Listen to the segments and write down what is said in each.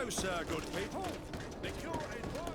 closer, good people. The cure is life.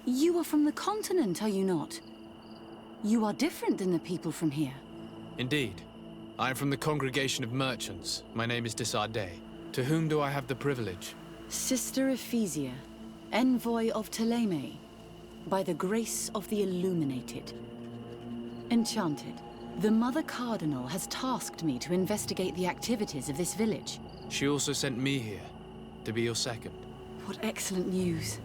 You are from the continent, are you not? You are different than the people from here. Indeed. I am from the congregation of merchants. My name is Desardet. To whom do I have the privilege? Sister Ephesia, envoy of Ptolemy, by the grace of the Illuminated. Enchanted. The Mother Cardinal has tasked me to investigate the activities of this village. She also sent me here, to be your second. What excellent news.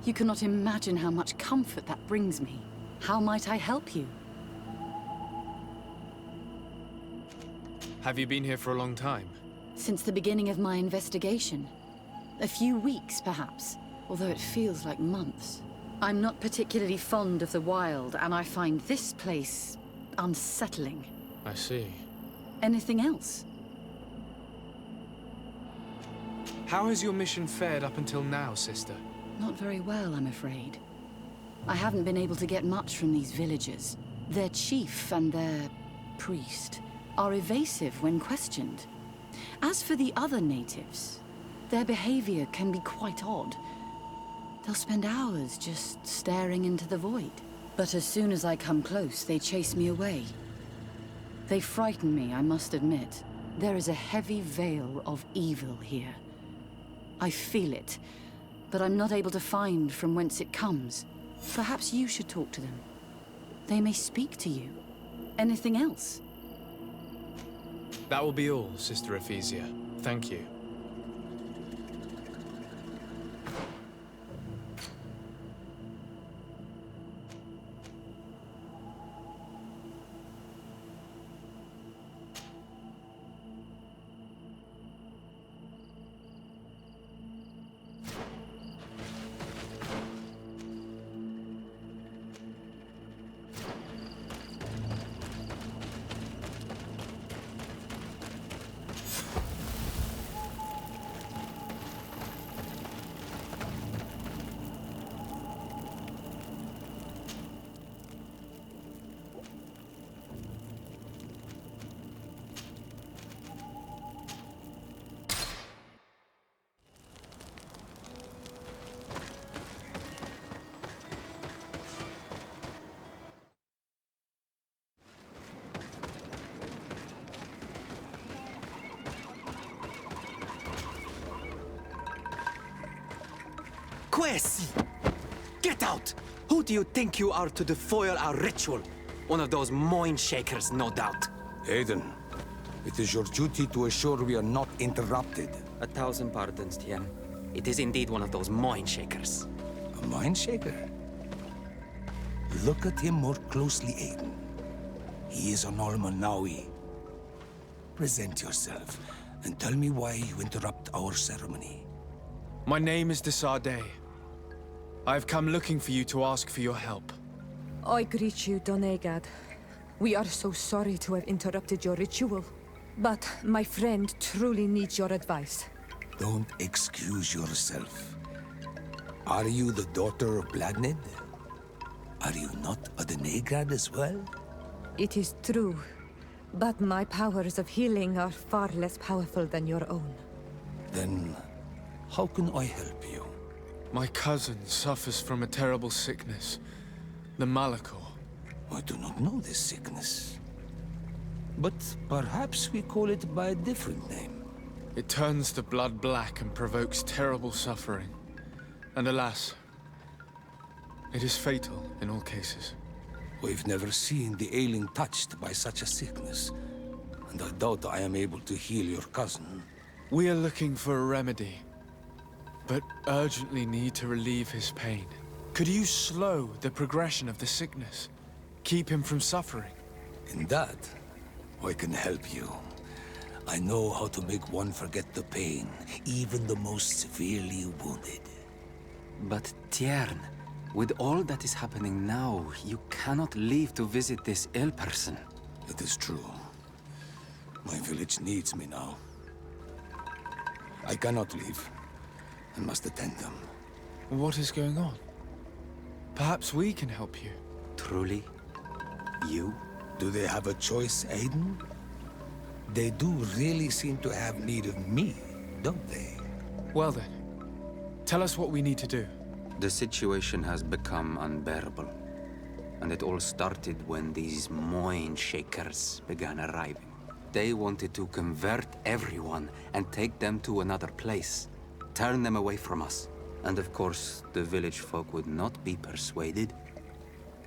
You cannot imagine how much comfort that brings me. How might I help you? Have you been here for a long time? Since the beginning of my investigation. A few weeks, perhaps, although it feels like months. I'm not particularly fond of the wild, and I find this place unsettling. I see. Anything else? How has your mission fared up until now, sister? Not very well, I'm afraid. I haven't been able to get much from these villagers. Their chief and their priest are evasive when questioned. As for the other natives, their behavior can be quite odd. They'll spend hours just staring into the void. But as soon as I come close, they chase me away. They frighten me, I must admit. There is a heavy veil of evil here. I feel it, but I'm not able to find from whence it comes. Perhaps you should talk to them. They may speak to you. Anything else? That will be all, Sister Ephesia. Thank you. Quest! Get out! Who do you think you are to foil our ritual? One of those mind shakers, no doubt. Aiden, it is your duty to assure we are not interrupted. 1,000 pardons, Tien. It is indeed one of those mind shakers. A mind shaker? Look at him more closely, Aiden. He is an Almanawi. Present yourself, and tell me why you interrupt our ceremony. My name is Desardet. I have come looking for you to ask for your help. I greet you, Donegad. We are so sorry to have interrupted your ritual. But my friend truly needs your advice. Don't excuse yourself. Are you the daughter of Bladned? Are you not a Donegad as well? It is true, but my powers of healing are far less powerful than your own. Then, how can I help you? My cousin suffers from a terrible sickness, the Malachor. I do not know this sickness. But perhaps we call it by a different name. It turns the blood black and provokes terrible suffering. And alas, it is fatal in all cases. We've never seen the ailing touched by such a sickness, and I doubt I am able to heal your cousin. We are looking for a remedy, but urgently need to relieve his pain. Could you slow the progression of the sickness? Keep him from suffering? In that, I can help you. I know how to make one forget the pain, even the most severely wounded. But Tiern, with all that is happening now, you cannot leave to visit this ill person. It is true. My village needs me now. I cannot leave. I must attend them. What is going on? Perhaps we can help you. Truly? You? Do they have a choice, Aiden? They do really seem to have need of me, don't they? Well then, tell us what we need to do. The situation has become unbearable. And it all started when these Moin Shakers began arriving. They wanted to convert everyone and take them to another place. Turn them away from us. And of course, the village folk would not be persuaded.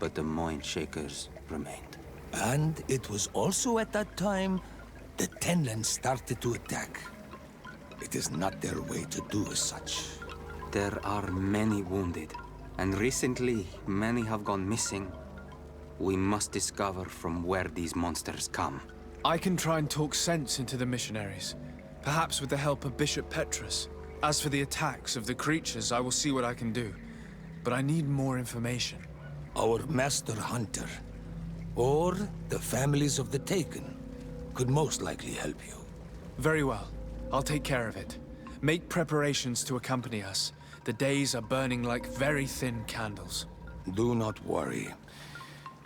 But the Moin Shakers remained. And it was also at that time the Tenland started to attack. It is not their way to do as such. There are many wounded, and recently many have gone missing. We must discover from where these monsters come. I can try and talk sense into the missionaries, perhaps with the help of Bishop Petrus. As for the attacks of the creatures, I will see what I can do. But I need more information. Our master hunter, or the families of the Taken, could most likely help you. Very well. I'll take care of it. Make preparations to accompany us. The days are burning like very thin candles. Do not worry.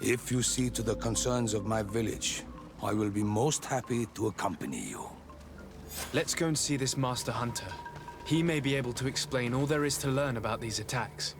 If you see to the concerns of my village, I will be most happy to accompany you. Let's go and see this Master Hunter. He may be able to explain all there is to learn about these attacks.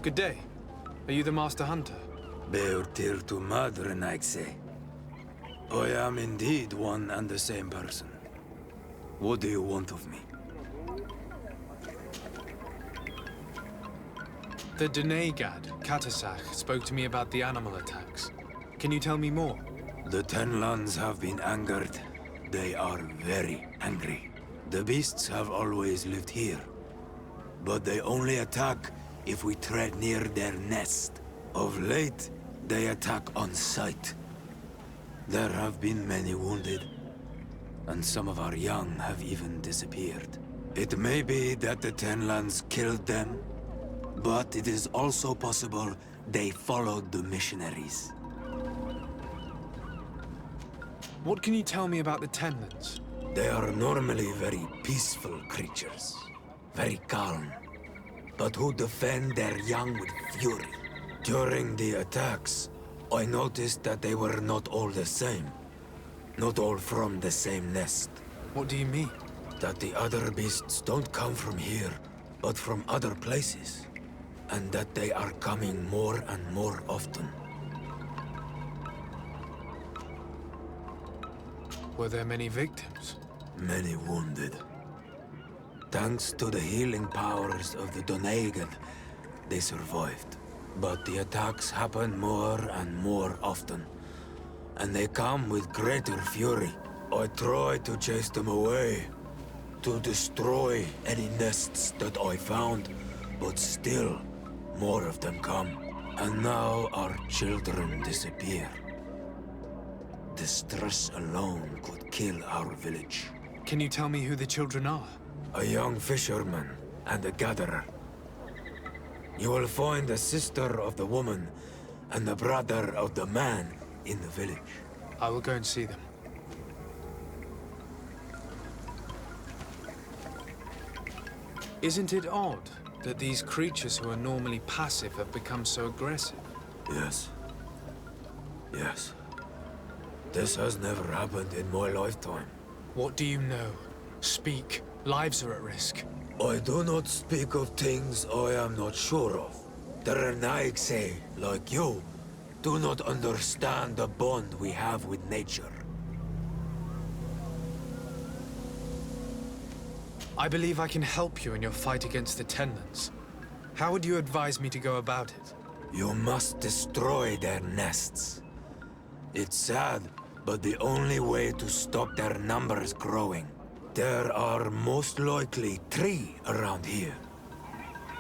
Good day. Are you the Master Hunter? Beurtir to Madren, I say. I am indeed one and the same person. What do you want of me? The Denegad, Katasach, spoke to me about the animal attacks. Can you tell me more? The Ten Lands have been angered. They are very angry. The beasts have always lived here. But they only attack if we tread near their nest. Of late, they attack on sight. There have been many wounded, and some of our young have even disappeared. It may be that the Ten Lands killed them, but it is also possible they followed the missionaries. What can you tell me about the Tenlands? They are normally very peaceful creatures, very calm, but who defend their young with fury. During the attacks, I noticed that they were not all the same. Not all from the same nest. What do you mean? That the other beasts don't come from here, but from other places. And that they are coming more and more often. Were there many victims? Many wounded. Thanks to the healing powers of the Donegad, they survived. But the attacks happen more and more often. And they come with greater fury. I try to chase them away. To destroy any nests that I found. But still, more of them come. And now our children disappear. The stress alone could kill our village. Can you tell me who the children are? A young fisherman and a gatherer. You will find the sister of the woman and the brother of the man in the village. I will go and see them. Isn't it odd that these creatures who are normally passive have become so aggressive? Yes. Yes. This has never happened in my lifetime. What do you know? Speak. Lives are at risk. I do not speak of things I am not sure of. The Renaigse, like you, do not understand the bond we have with nature. I believe I can help you in your fight against the Tenlands. How would you advise me to go about it? You must destroy their nests. It's sad, but the only way to stop their numbers growing. There are most likely 3 around here.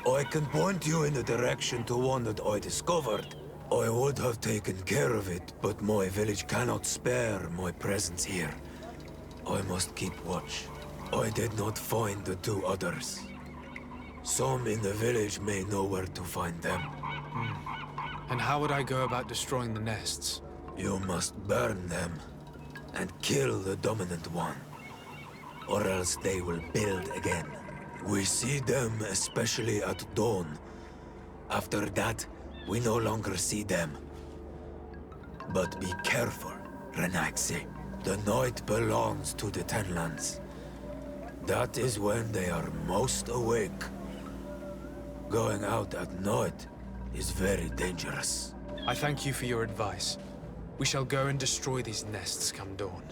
I can point you in the direction to one that I discovered. I would have taken care of it, but my village cannot spare my presence here. I must keep watch. I did not find the 2 others. Some in the village may know where to find them. And how would I go about destroying the nests? You must burn them and kill the dominant one. Or else they will build again. We see them especially at dawn. After that, we no longer see them. But be careful, Renaigse. The night belongs to the Tenlands. That is when they are most awake. Going out at night is very dangerous. I thank you for your advice. We shall go and destroy these nests come dawn.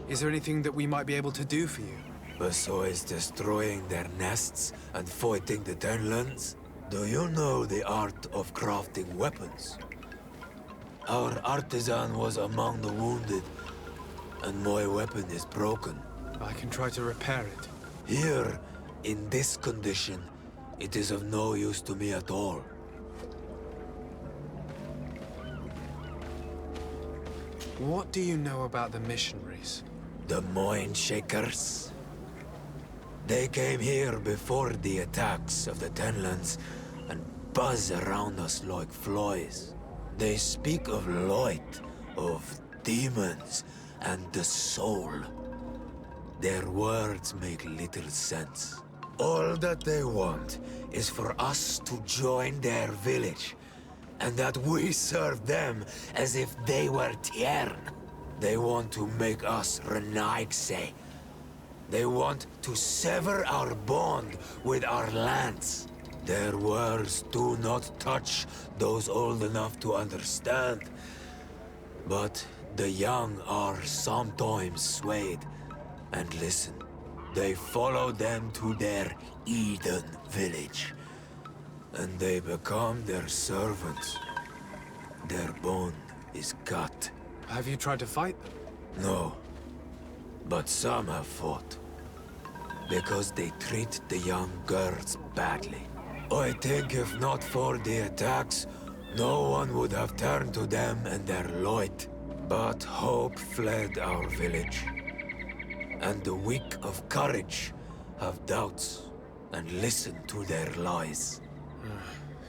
Is there anything that we might be able to do for you? Besides destroying their nests and fighting the Tenlands, do you know the art of crafting weapons? Our artisan was among the wounded, and my weapon is broken. I can try to repair it. Here, in this condition, it is of no use to me at all. What do you know about the missionaries? The Mind Shakers. They came here before the attacks of the Tenlands and buzz around us like flies. They speak of light, of demons, and the soul. Their words make little sense. All that they want is for us to join their village, and that we serve them as if they were Tiern. They want to make us Renaigse. They want to sever our bond with our lands. Their words do not touch those old enough to understand. But the young are sometimes swayed. And listen, they follow them to their Eden village. And they become their servants. Their bond is cut. Have you tried to fight them? No. But some have fought. Because they treat the young girls badly. I think if not for the attacks, no one would have turned to them and their light. But hope fled our village. And the weak of courage have doubts and listen to their lies.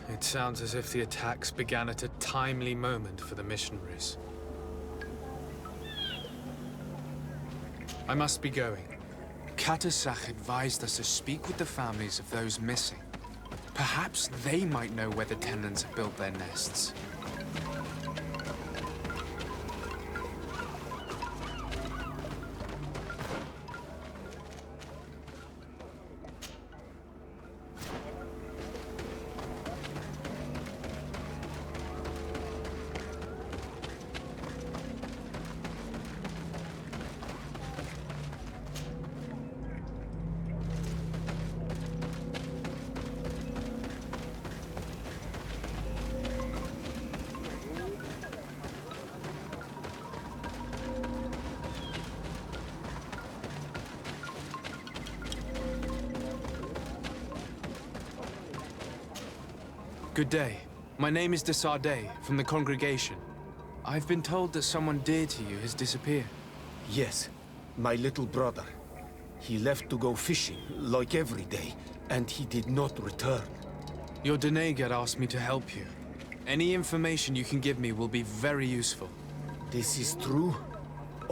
It sounds as if the attacks began at a timely moment for the missionaries. I must be going. Katasach advised us to speak with the families of those missing. Perhaps they might know where the tenants have built their nests. Good day. My name is de Sardet, from the congregation. I've been told that someone dear to you has disappeared. Yes, my little brother. He left to go fishing, like every day, and he did not return. Your Donegad asked me to help you. Any information you can give me will be very useful. This is true?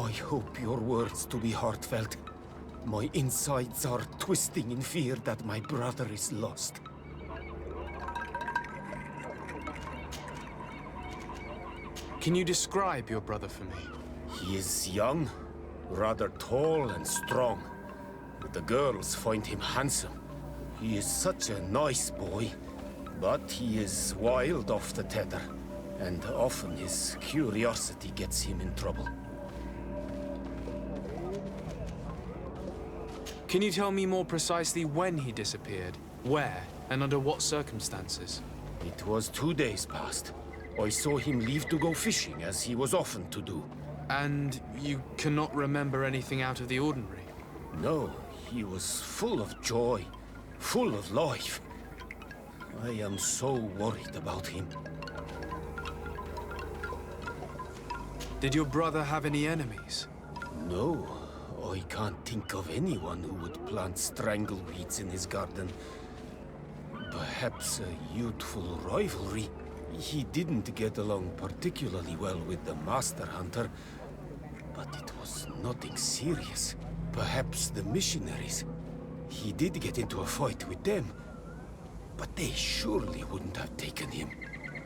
I hope your words to be heartfelt. My insides are twisting in fear that my brother is lost. Can you describe your brother for me? He is young, rather tall and strong. The girls find him handsome. He is such a nice boy, but he is wild off the tether, and often his curiosity gets him in trouble. Can you tell me more precisely when he disappeared, where, and under what circumstances? It was 2 days past. I saw him leave to go fishing, as he was often to do. And you cannot remember anything out of the ordinary? No, he was full of joy, full of life. I am so worried about him. Did your brother have any enemies? No, I can't think of anyone who would plant strangleweeds in his garden. Perhaps a youthful rivalry. He didn't get along particularly well with the Master Hunter, but it was nothing serious. Perhaps the missionaries. He did get into a fight with them, but they surely wouldn't have taken him.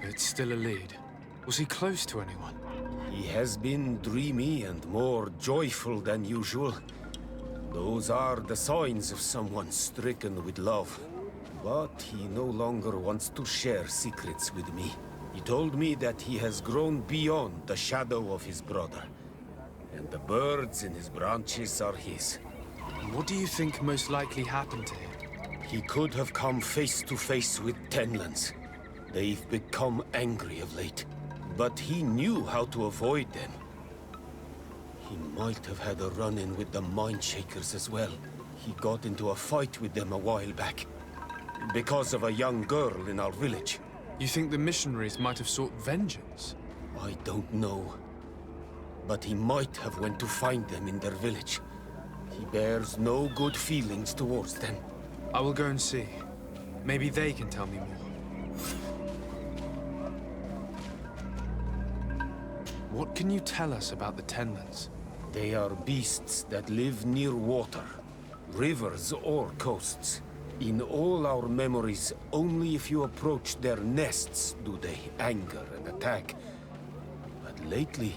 It's still a lead. Was he close to anyone? He has been dreamy and more joyful than usual. Those are the signs of someone stricken with love. But he no longer wants to share secrets with me. He told me that he has grown beyond the shadow of his brother. And the birds in his branches are his. What do you think most likely happened to him? He could have come face to face with Tenlands. They've become angry of late. But he knew how to avoid them. He might have had a run-in with the Mindshakers as well. He got into a fight with them a while back. Because of a young girl in our village. You think the missionaries might have sought vengeance? I don't know. But he might have went to find them in their village. He bears no good feelings towards them. I will go and see. Maybe they can tell me more. What can you tell us about the Tenlands? They are beasts that live near water, rivers or coasts. In all our memories, only if you approach their nests do they anger and attack. But lately,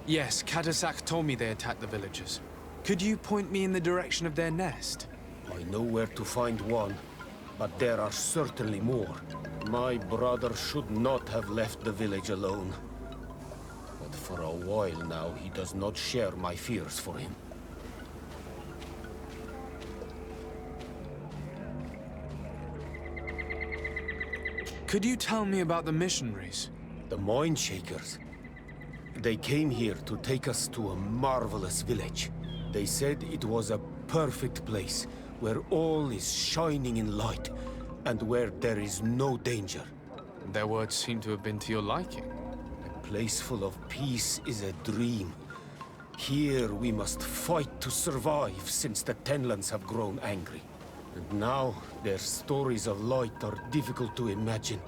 Yes, Katasak told me they attacked the villagers. Could you point me in the direction of their nest? I know where to find one, but there are certainly more. My brother should not have left the village alone. But for a while now, he does not share my fears for him. Could you tell me about the missionaries? The Mind Shakers. They came here to take us to a marvelous village. They said it was a perfect place, where all is shining in light, and where there is no danger. Their words seem to have been to your liking. A place full of peace is a dream. Here we must fight to survive, since the Tenlands have grown angry. And now, their stories of light are difficult to imagine.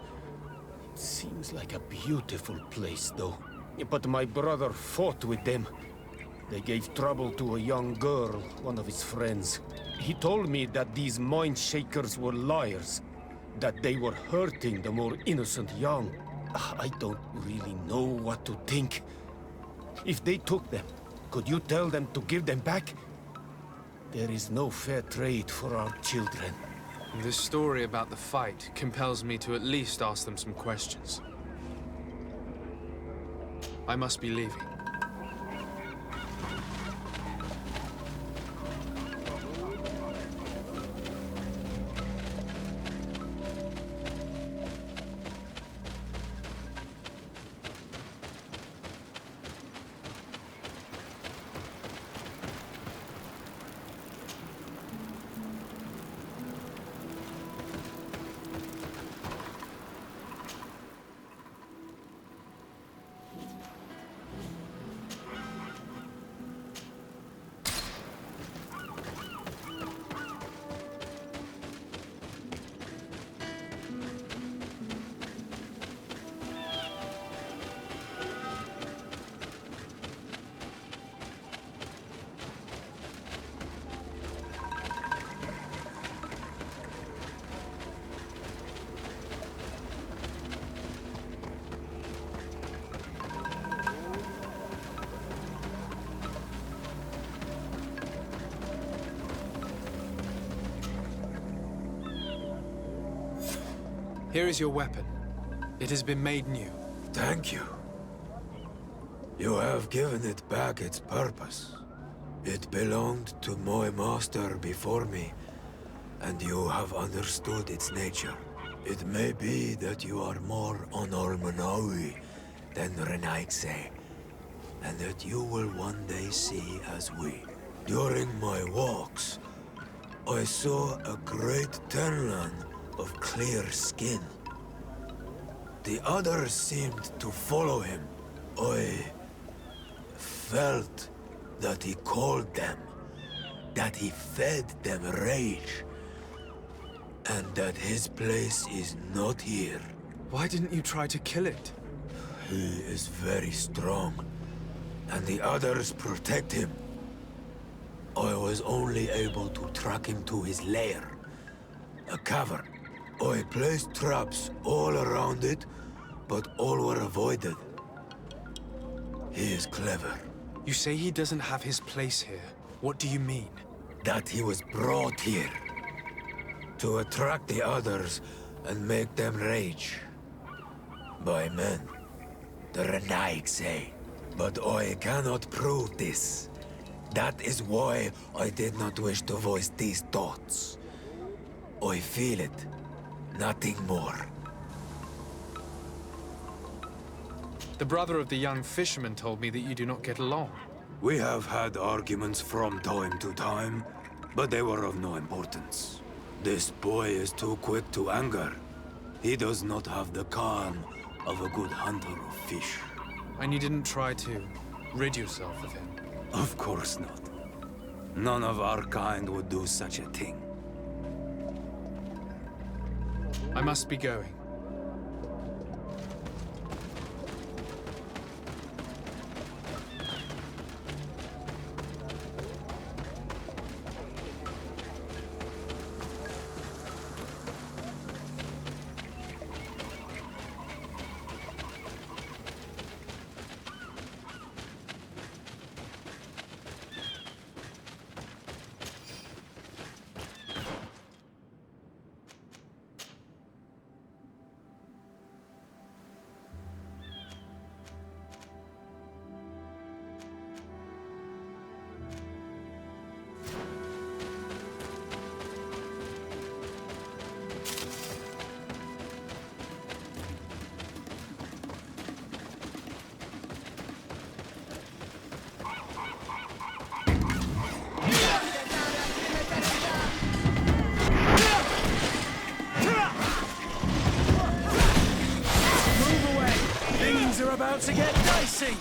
It seems like a beautiful place, though. But my brother fought with them. They gave trouble to a young girl, one of his friends. He told me that these Mind Shakers were liars, that they were hurting the more innocent young. I don't really know what to think. If they took them, could you tell them to give them back? There is no fair trade for our children. This story about the fight compels me to at least ask them some questions. I must be leaving. Here is your weapon. It has been made new. Thank you. You have given it back its purpose. It belonged to my master before me, and you have understood its nature. It may be that you are more on Almanawi than Renaigse, and that you will one day see as we. During my walks, I saw a great Tenlan of clear skin. The others seemed to follow him. I felt that he called them, that he fed them rage, and that his place is not here. Why didn't you try to kill it? He is very strong, and the others protect him. I was only able to track him to his lair, a cavern. I placed traps all around it, but all were avoided. He is clever. You say he doesn't have his place here. What do you mean? That he was brought here to attract the others and make them rage. By men, the Renaig say. But I cannot prove this. That is why I did not wish to voice these thoughts. I feel it. Nothing more. The brother of the young fisherman told me that you do not get along. We have had arguments from time to time, but they were of no importance. This boy is too quick to anger. He does not have the calm of a good hunter of fish. And you didn't try to rid yourself of him? Of course not. None of our kind would do such a thing. I must be going. about to get dicey!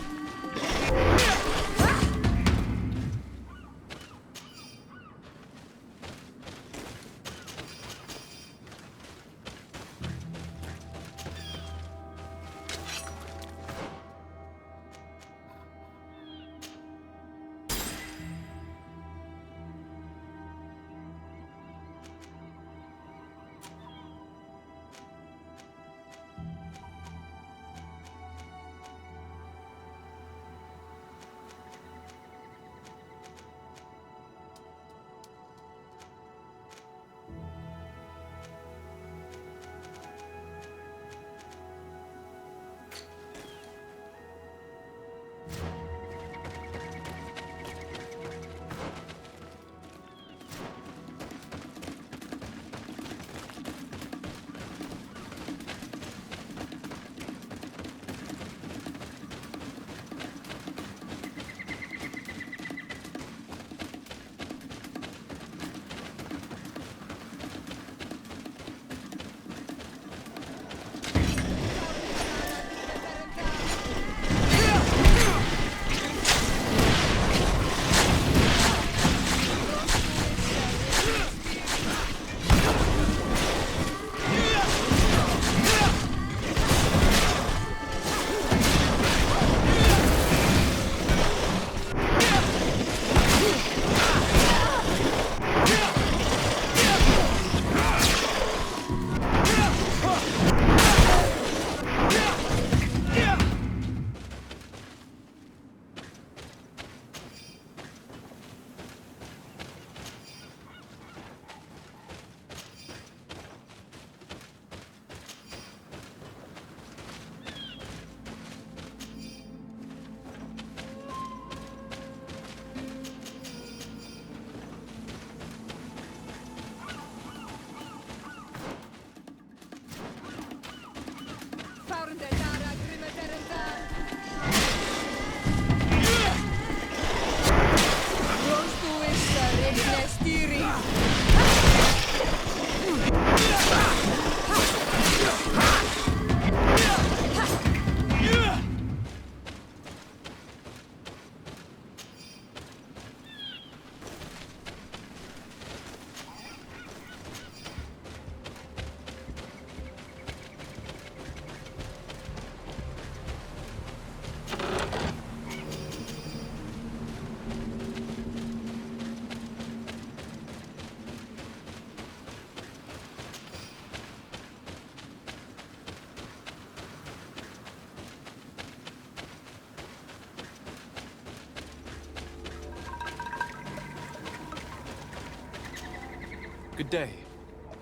Good day.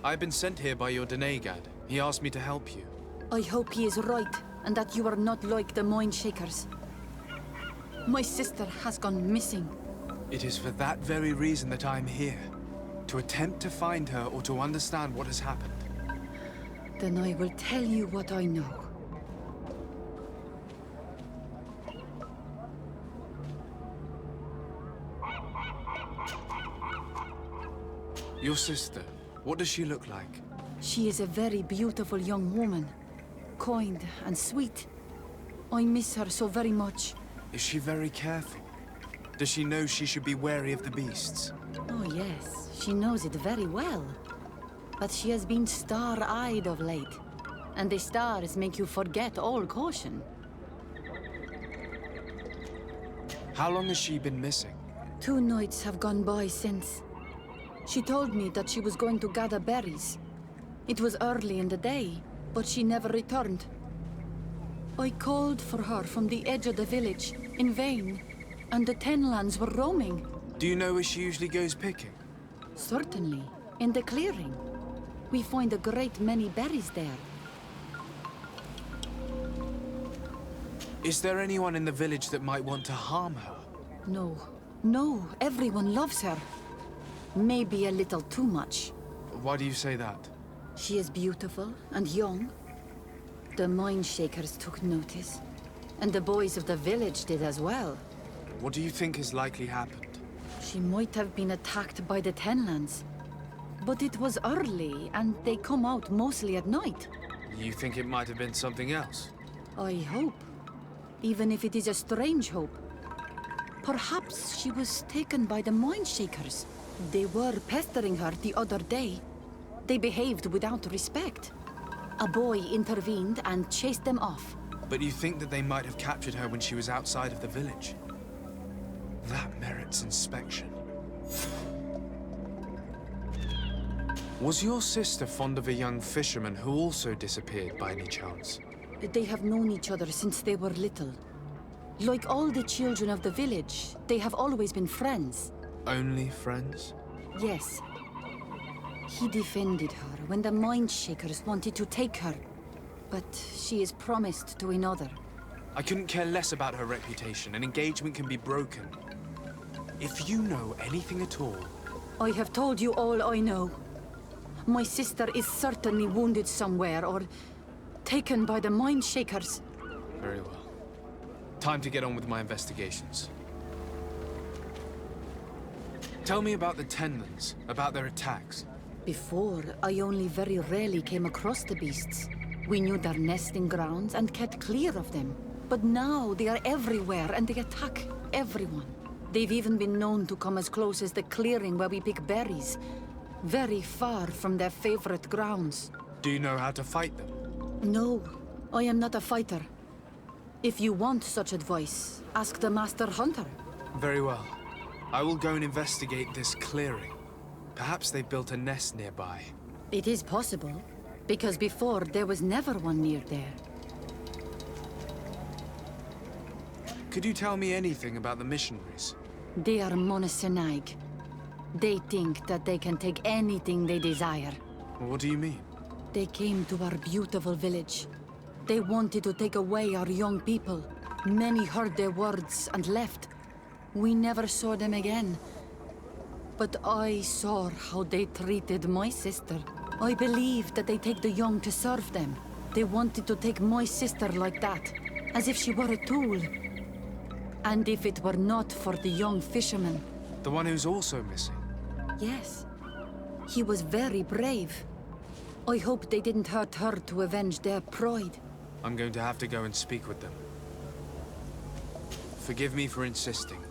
I've been sent here by your Denegad. He asked me to help you. I hope he is right, and that you are not like the Mind Shakers. My sister has gone missing. It is for that very reason that I'm here. To attempt to find her or to understand what has happened. Then I will tell you what I know. Your sister, what does she look like? She is a very beautiful young woman. Kind and sweet. I miss her so very much. Is she very careful? Does she know she should be wary of the beasts? Oh yes, she knows it very well. But she has been star-eyed of late. And the stars make you forget all caution. How long has she been missing? 2 nights have gone by since. She told me that she was going to gather berries. It was early in the day, but she never returned. I called for her from the edge of the village, in vain, and the Tenlands were roaming. Do you know where she usually goes picking? Certainly, in the clearing. We find a great many berries there. Is there anyone in the village that might want to harm her? No, everyone loves her. Maybe a little too much. Why do you say that? She is beautiful and young. The Mind Shakers took notice. And the boys of the village did as well. What do you think has likely happened? She might have been attacked by the Tenlands. But it was early, and they come out mostly at night. You think it might have been something else? I hope. even if it is a strange hope. Perhaps she was taken by the Mind Shakers. They were pestering her the other day. They behaved without respect. A boy intervened and chased them off. But you think that they might have captured her when she was outside of the village? That merits inspection. Was your sister fond of a young fisherman who also disappeared by any chance? They have known each other since they were little. Like all the children of the village, they have always been friends. Only friends? Yes. He defended her when the Mind Shakers wanted to take her. But she is promised to another. I couldn't care less about her reputation. An engagement can be broken. If you know anything at all... I have told you all I know. My sister is certainly wounded somewhere, or taken by the Mind Shakers. Very well. Time to get on with my investigations. Tell me about the Tenlins, about their attacks. Before, I only very rarely came across the beasts. We knew their nesting grounds and kept clear of them. But now they are everywhere and they attack everyone. They've even been known to come as close as the clearing where we pick berries. Very far from their favorite grounds. Do you know how to fight them? No, I am not a fighter. If you want such advice, ask the Master Hunter. Very well. I will go and investigate this clearing. Perhaps they built a nest nearby. It is possible, because before there was never one near there. Could you tell me anything about the missionaries? They are monosynaig. They think that they can take anything they desire. What do you mean? They came to our beautiful village. They wanted to take away our young people. Many heard their words and left. We never saw them again. But I saw how they treated my sister. I believe that they take the young to serve them. They wanted to take my sister like that, as if she were a tool. And if it were not for the young fisherman... The one who's also missing? Yes. He was very brave. I hope they didn't hurt her to avenge their pride. I'm going to have to go and speak with them. Forgive me for insisting,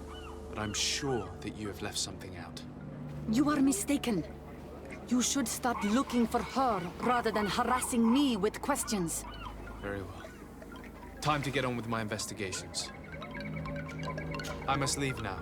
but I'm sure that you have left something out. You are mistaken. You should start looking for her rather than harassing me with questions. Very well. Time to get on with my investigations. I must leave now.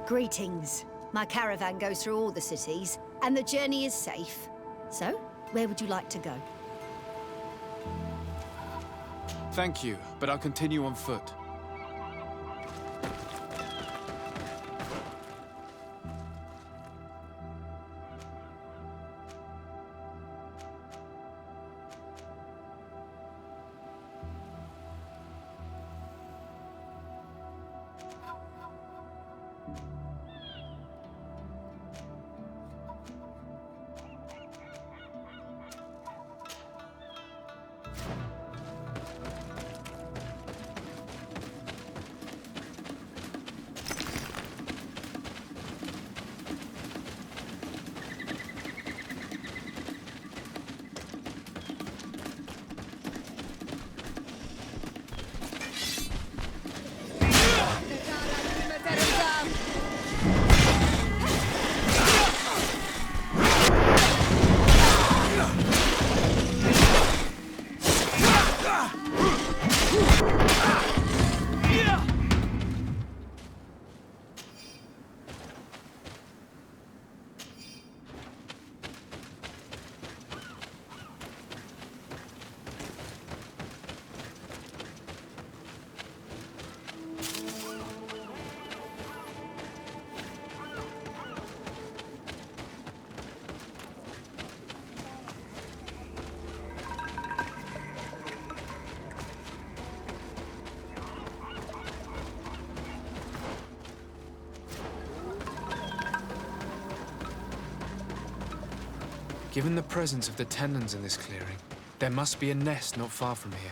Greetings. My caravan goes through all the cities, and the journey is safe. So, where would you like to go? Thank you, but I'll continue on foot. Given the presence of the tenons in this clearing, there must be a nest not far from here.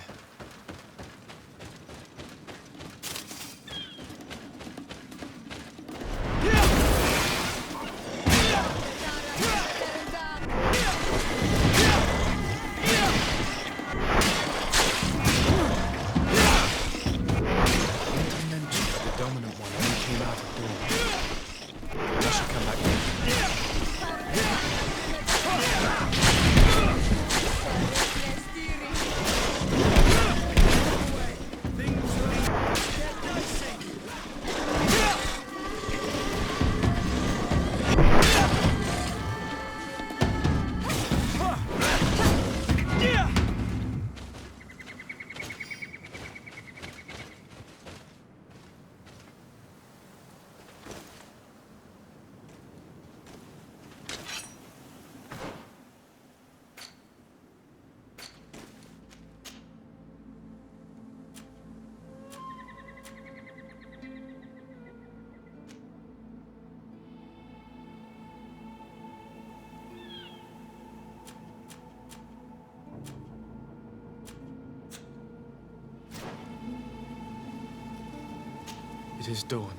It is dawn,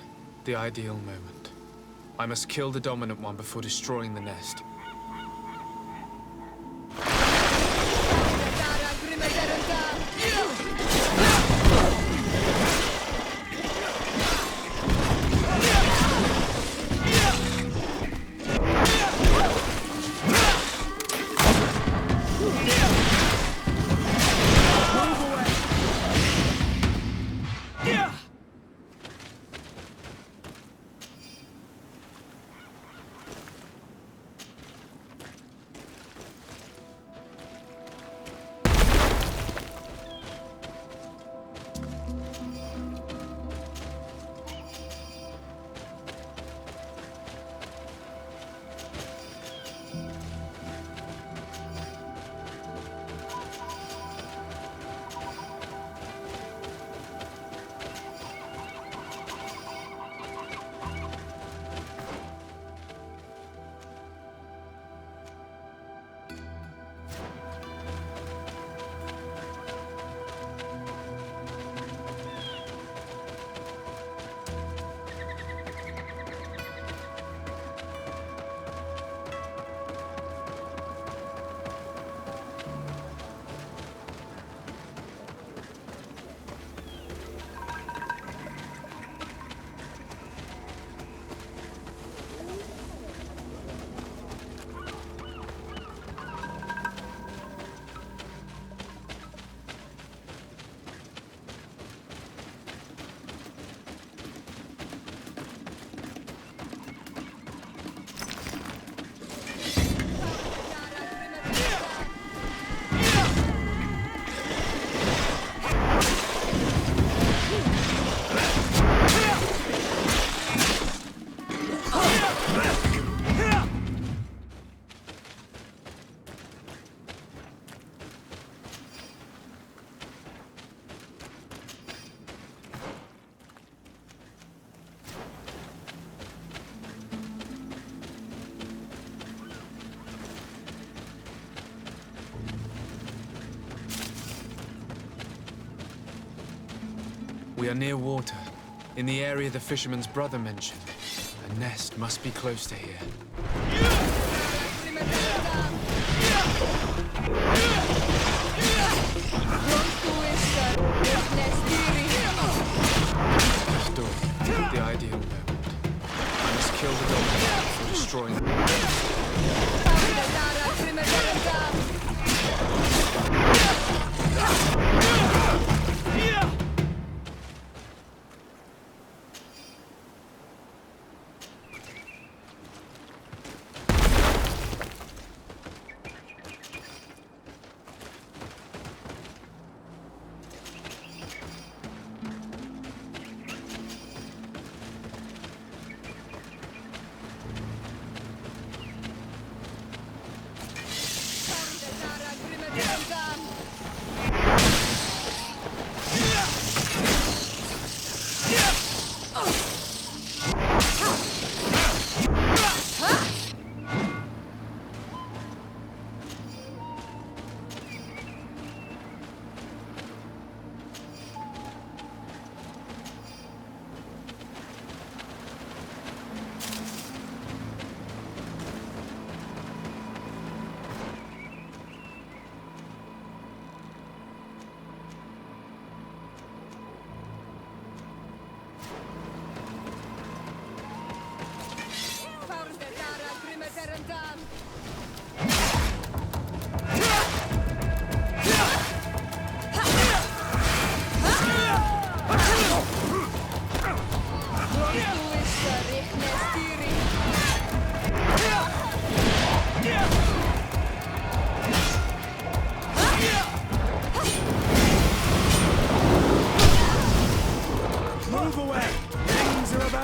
the ideal moment. I must kill the dominant one before destroying the nest. We are near water, in the area the fisherman's brother mentioned. A nest must be close to here. The ideal moment. I must kill the dog before destroying them.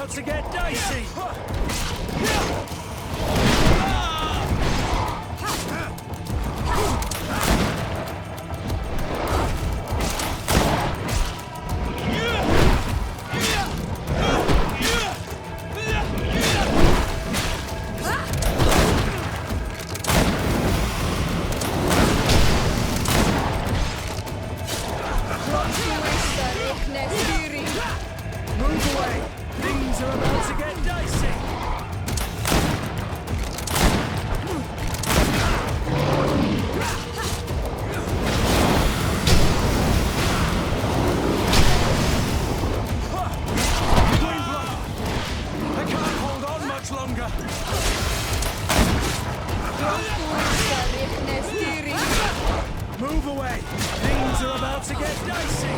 To get dicey! Move away! Things are about to get dicey! I can't hold on much longer! Move away! Things are about to get dicey!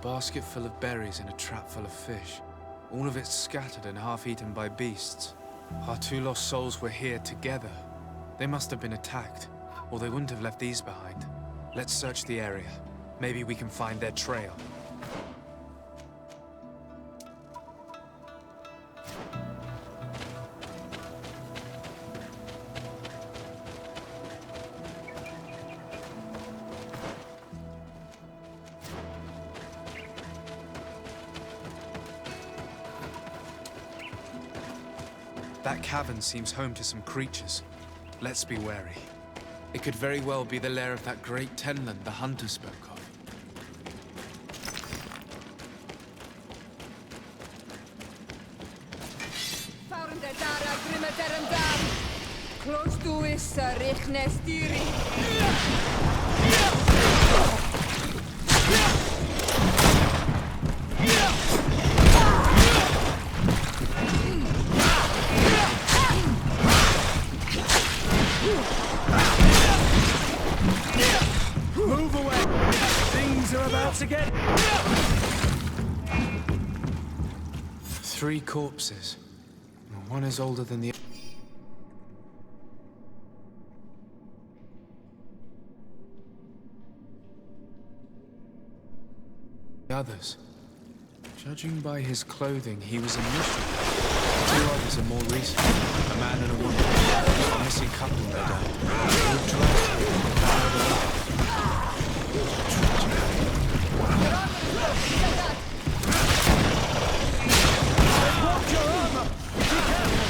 Basket full of berries and a trap full of fish. All of it scattered and half-eaten by beasts. Our two lost souls were here together. They must have been attacked, or they wouldn't have left these behind. Let's search the area. Maybe we can find their trail. That cavern seems home to some creatures. Let's be wary. It could very well be the lair of that great tenland the hunter spoke of. Close to is Richnestiri. Move away! Things are about to get... 3 corpses. One is older than the others. Judging by his clothing, he was a missionary. 2 others are more recent. A man and a woman. A missing couple, no doubt. All dragged and carried away. Watch your armor! Be careful!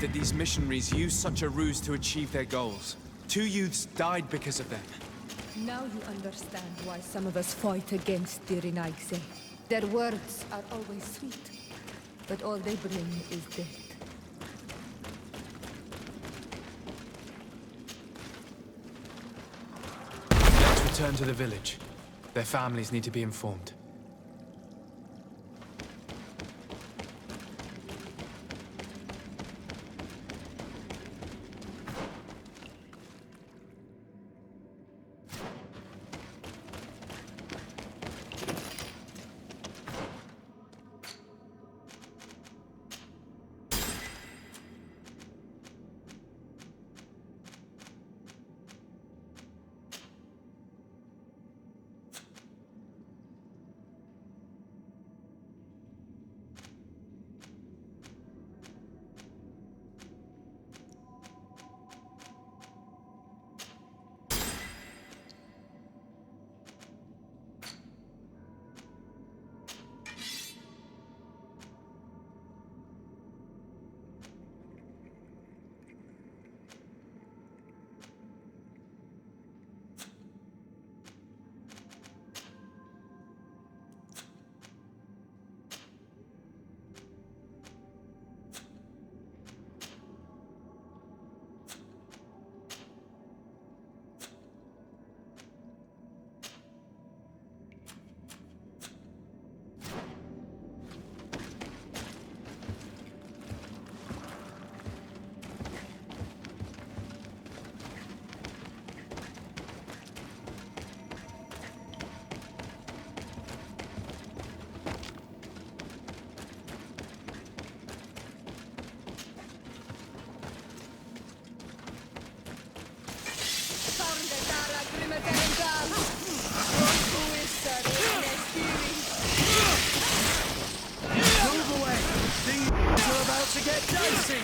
That these missionaries used such a ruse to achieve their goals. 2 youths died because of them. Now you understand why some of us fight against the Renaigse. Their words are always sweet, but all they bring is death. Let's return to the village. Their families need to be informed. Move away! Things are about to get dicey!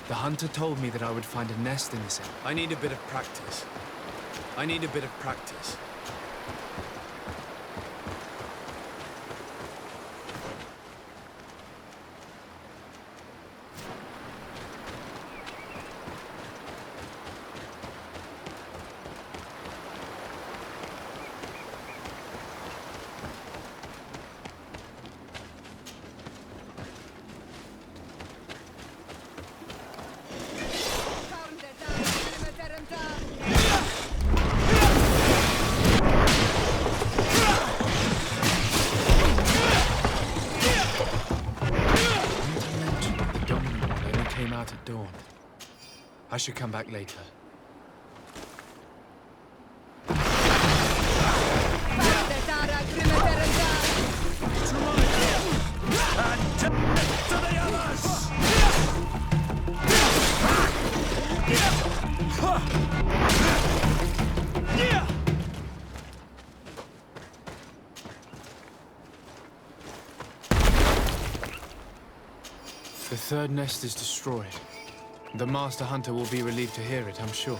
The hunter told me that I would find a nest in this area. I need a bit of practice. I need a bit of practice. I should come back later. To the others! The third nest is destroyed. The Master Hunter will be relieved to hear it, I'm sure.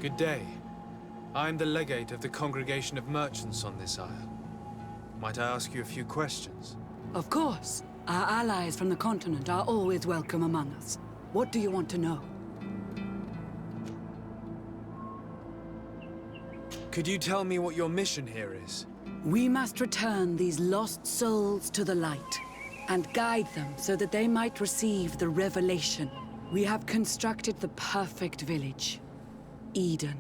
Good day. I'm the legate of the Congregation of Merchants on this isle. Might I ask you a few questions? Of course. Our allies from the continent are always welcome among us. What do you want to know? Could you tell me what your mission here is? We must return these lost souls to the light, and guide them so that they might receive the revelation. We have constructed the perfect village, Eden,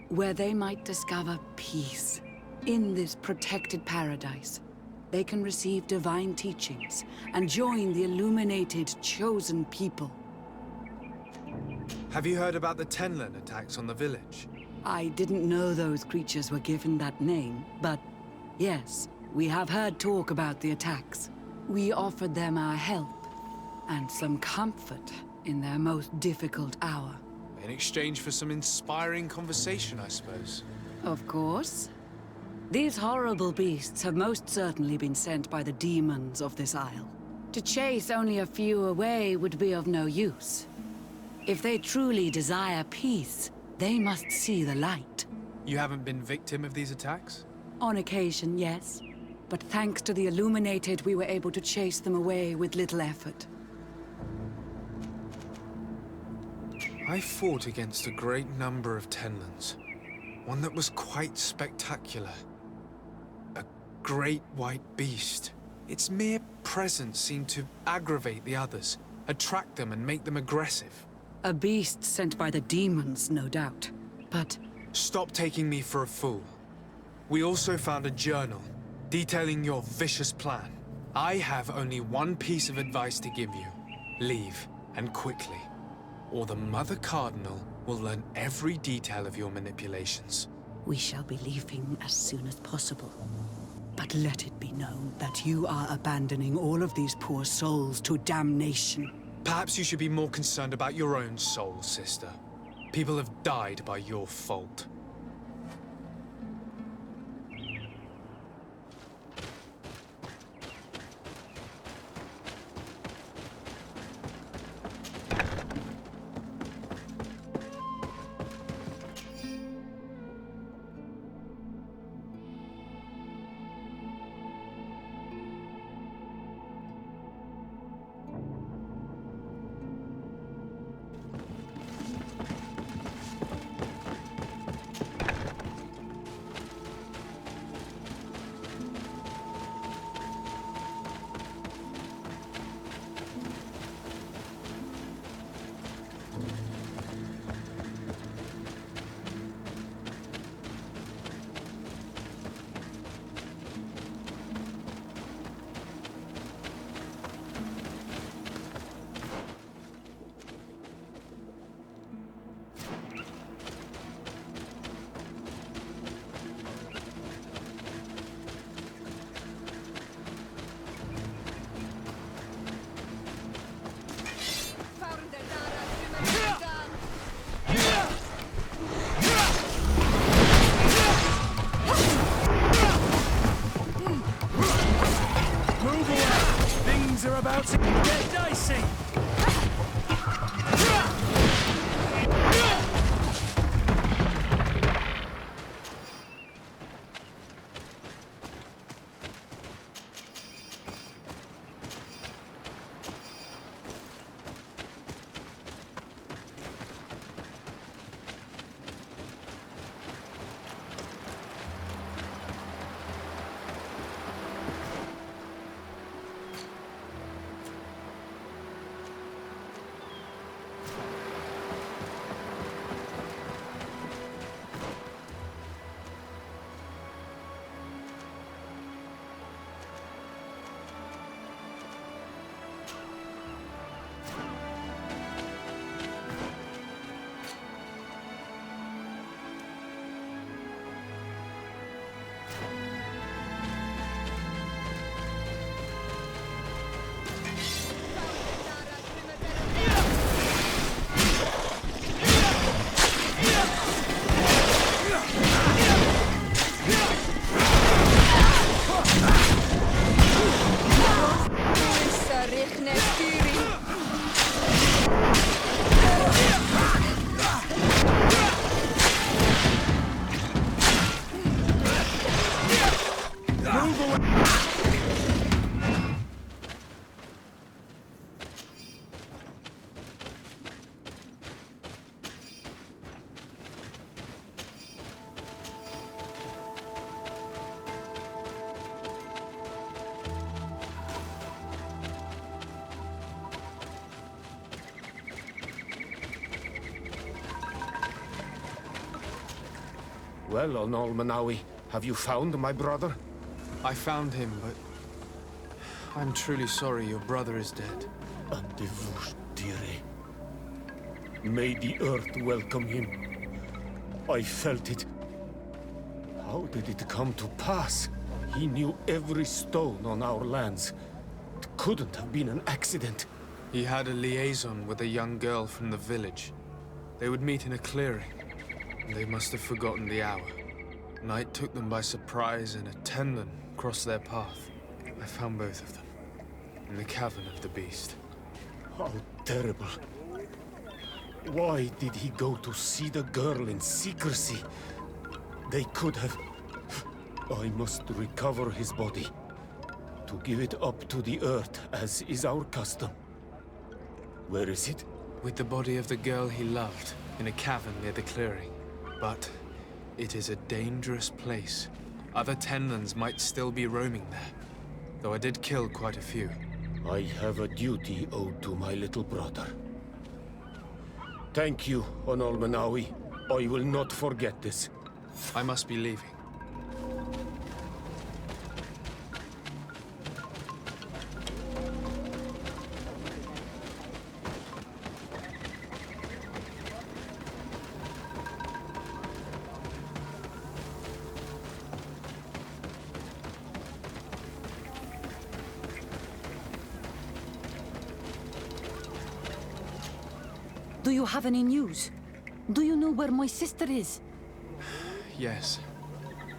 where they might discover peace. In this protected paradise, they can receive divine teachings and join the illuminated, chosen people. Have you heard about the Tenlin attacks on the village? I didn't know those creatures were given that name, but yes, we have heard talk about the attacks. We offered them our help and some comfort in their most difficult hour. In exchange for some inspiring conversation, I suppose. Of course. These horrible beasts have most certainly been sent by the demons of this isle. To chase only a few away would be of no use. If they truly desire peace, they must see the light. You haven't been victim of these attacks? On occasion, yes. But thanks to the Illuminated, we were able to chase them away with little effort. I fought against a great number of Tenlins. One that was quite spectacular. A great white beast. Its mere presence seemed to aggravate the others, attract them and make them aggressive. A beast sent by the demons, no doubt. But... Stop taking me for a fool. We also found a journal detailing your vicious plan. I have only one piece of advice to give you. Leave, and quickly. Or the Mother Cardinal will learn every detail of your manipulations. We shall be leaving as soon as possible. But let it be known that you are abandoning all of these poor souls to damnation. Perhaps you should be more concerned about your own soul, sister. People have died by your fault. About to get dicey! Well, on Almanawi, have you found my brother? I found him, but I'm truly sorry your brother is dead. May the earth welcome him. I felt it. How did it come to pass? He knew every stone on our lands. It couldn't have been an accident. He had a liaison with a young girl from the village. They would meet in a clearing, and they must have forgotten the hour. Night took them by surprise, and a Tenlin crossed their path. I found both of them, in the cavern of the beast. How terrible. Why did he go to see the girl in secrecy? They could have... I must recover his body, to give it up to the earth, as is our custom. Where is it? With the body of the girl he loved, in a cavern near the clearing. But it is a dangerous place. Other Tenlins might still be roaming there, though I did kill quite a few. I have a duty owed to my little brother. Thank you, Onolmanawi. I will not forget this. I must be leaving. Do you have any news? Do you know where my sister is? Yes.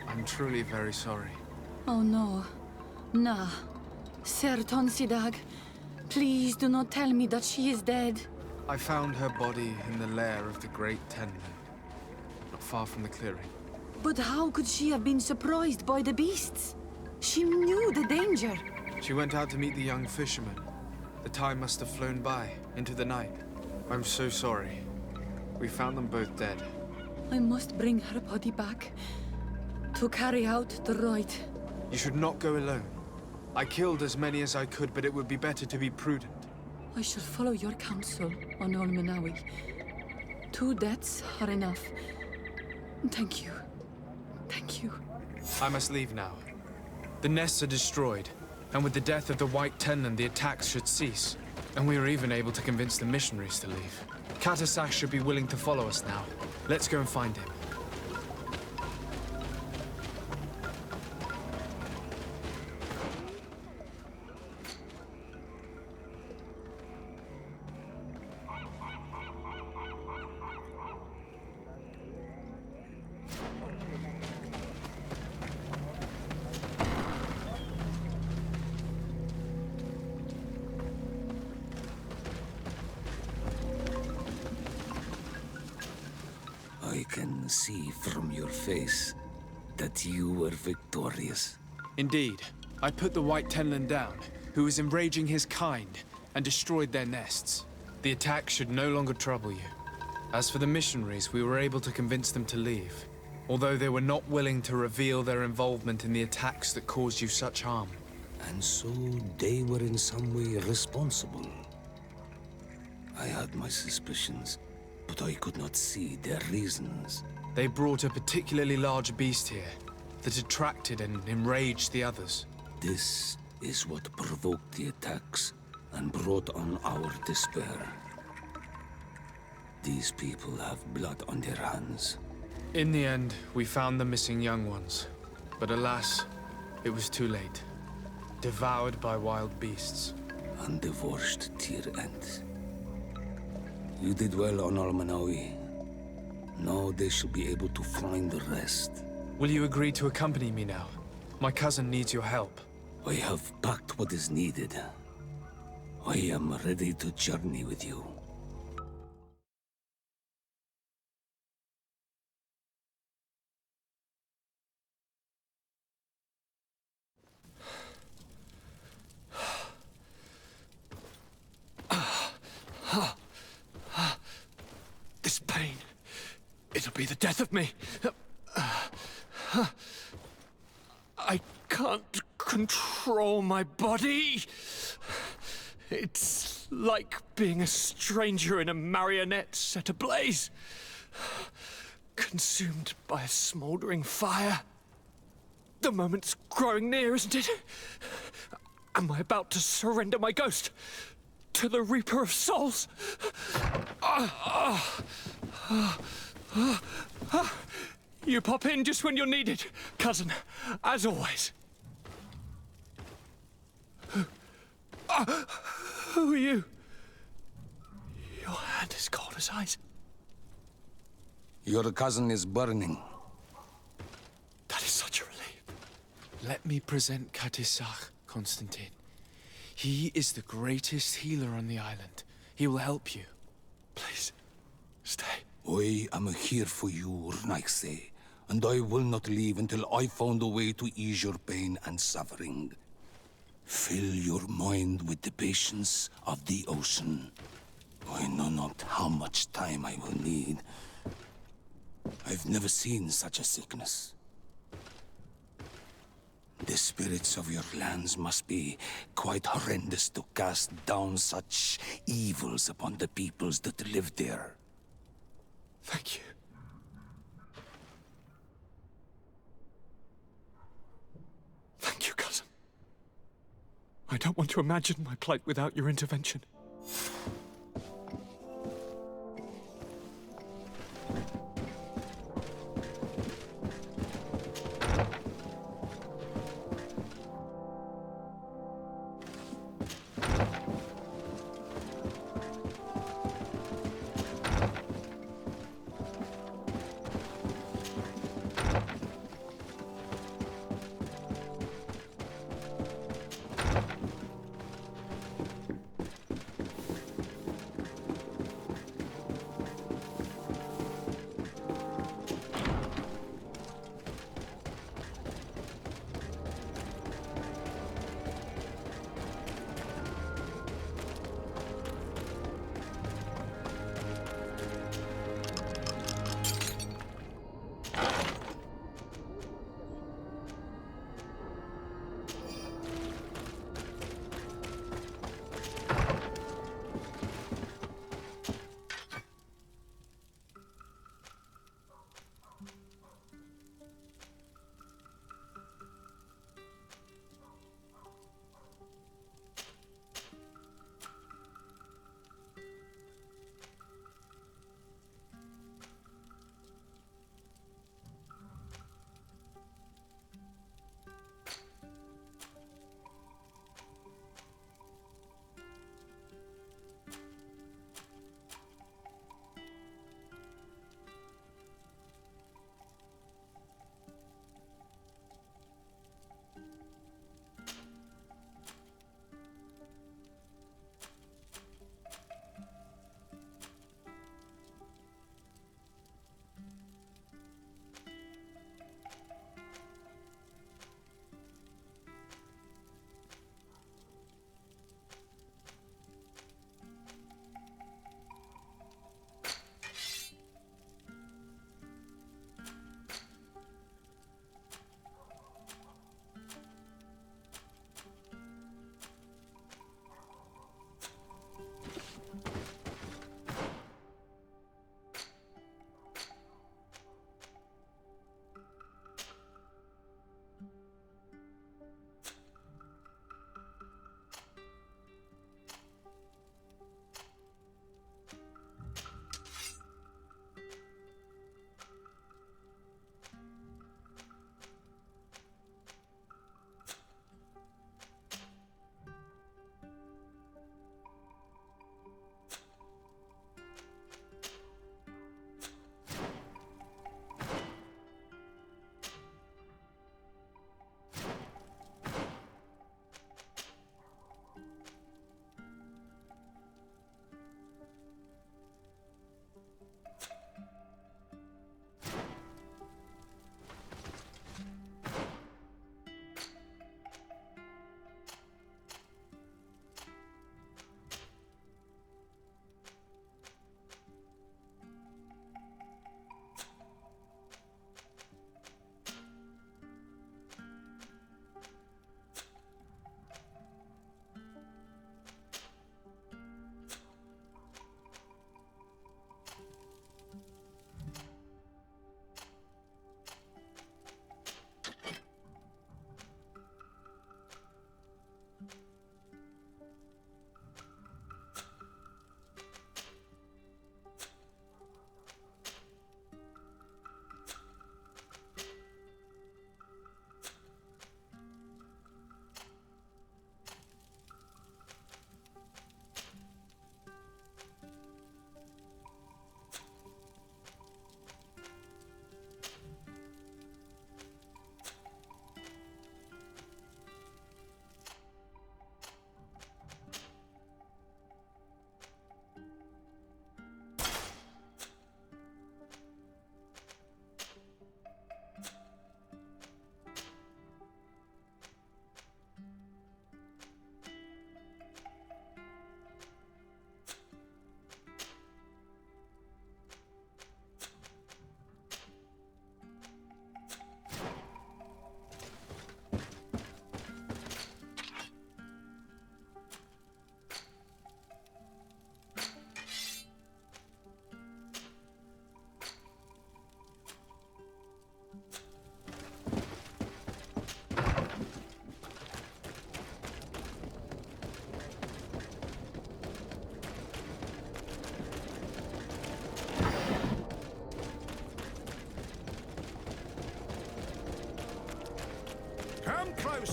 I'm truly very sorry. Oh no. Nah. Ser Tonsidag, please do not tell me that she is dead. I found her body in the lair of the Great Tenlin, not far from the clearing. But how could she have been surprised by the beasts? She knew the danger. She went out to meet the young fisherman. The time must have flown by, into the night. I'm so sorry. We found them both dead. I must bring her body back to carry out the rite. You should not go alone. I killed as many as I could, but it would be better to be prudent. I shall follow your counsel, Onolmanawi. 2 deaths are enough. Thank you. Thank you. I must leave now. The nests are destroyed, and with the death of the White Tenlin, the attacks should cease. And we were even able to convince the missionaries to leave. Katasak should be willing to follow us now. Let's go and find him. I can see from your face that you were victorious. Indeed. I put the White Tenlin down, who was enraging his kind, and destroyed their nests. The attack should no longer trouble you. As for the missionaries, we were able to convince them to leave, although they were not willing to reveal their involvement in the attacks that caused you such harm. And so they were in some way responsible. I had my suspicions, but I could not see their reasons. They brought a particularly large beast here that attracted and enraged the others. This is what provoked the attacks and brought on our despair. These people have blood on their hands. In the end, we found the missing young ones. But alas, it was too late. Devoured by wild beasts. And divorced Tyr Ent. You did well on Almanawi. Now they should be able to find the rest. Will you agree to accompany me now? My cousin needs your help. I have packed what is needed. I am ready to journey with you. This pain, it'll be the death of me. I can't control my body. It's like being a stranger in a marionette set ablaze. Consumed by a smouldering fire. The moment's growing near, isn't it? Am I about to surrender my ghost to the Reaper of Souls? You pop in just when you're needed, cousin, as always. Who are you? Your hand is cold as ice. Your cousin is burning. That is such a relief. Let me present Katisach, Constantine. He is the greatest healer on the island. He will help you. Please, stay. I am here for you, Rnaise, and I will not leave until I found a way to ease your pain and suffering. Fill your mind with the patience of the ocean. I know not how much time I will need. I've never seen such a sickness. The spirits of your lands must be quite horrendous to cast down such evils upon the peoples that live there. Thank you. Thank you, cousin. I don't want to imagine my plight without your intervention.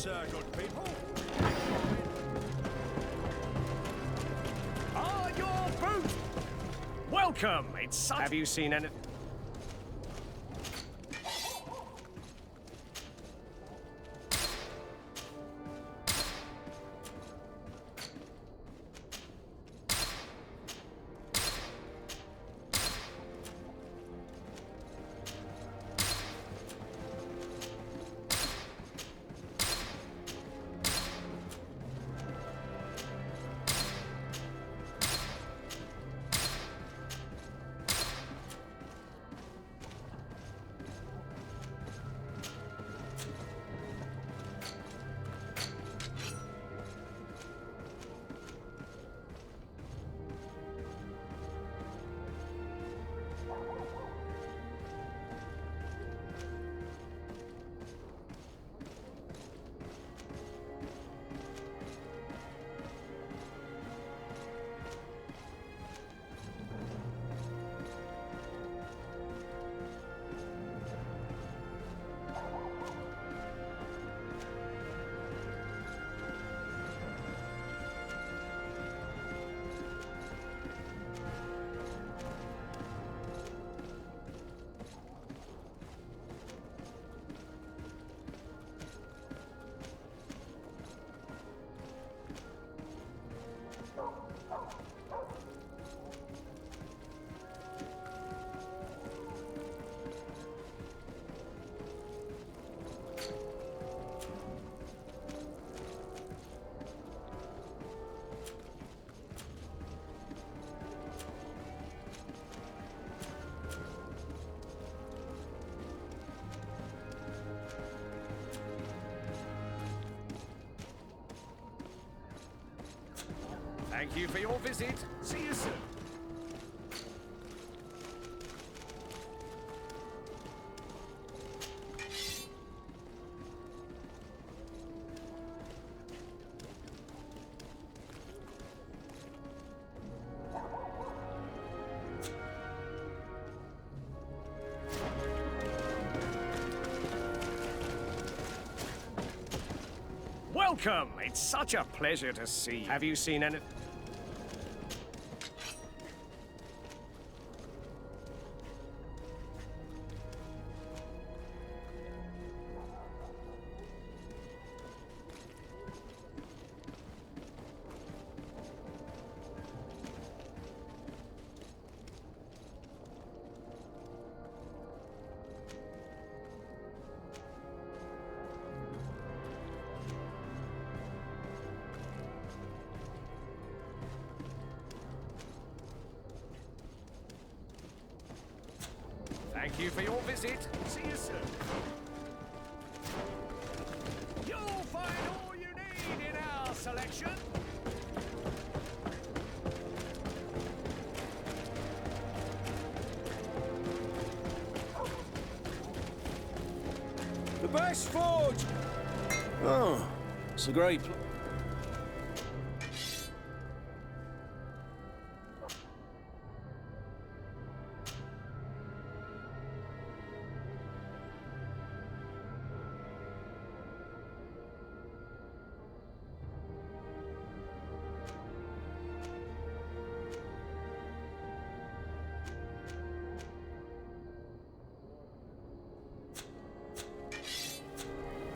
sir, good people. Ah, your boot! Welcome! It's such... Have you seen anything? Thank you for your visit. See you soon. Welcome! It's such a pleasure to see you. Have you seen anything? Thank you for your visit. See you soon. You'll find all you need in our selection. The best forge! Oh, it's a great place.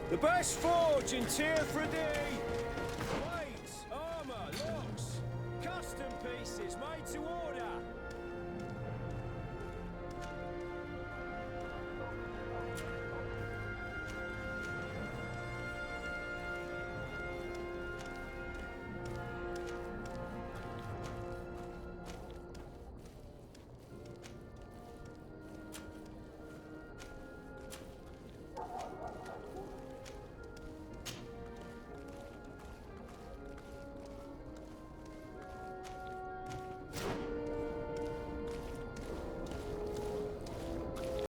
The best forge in Tyr for a day!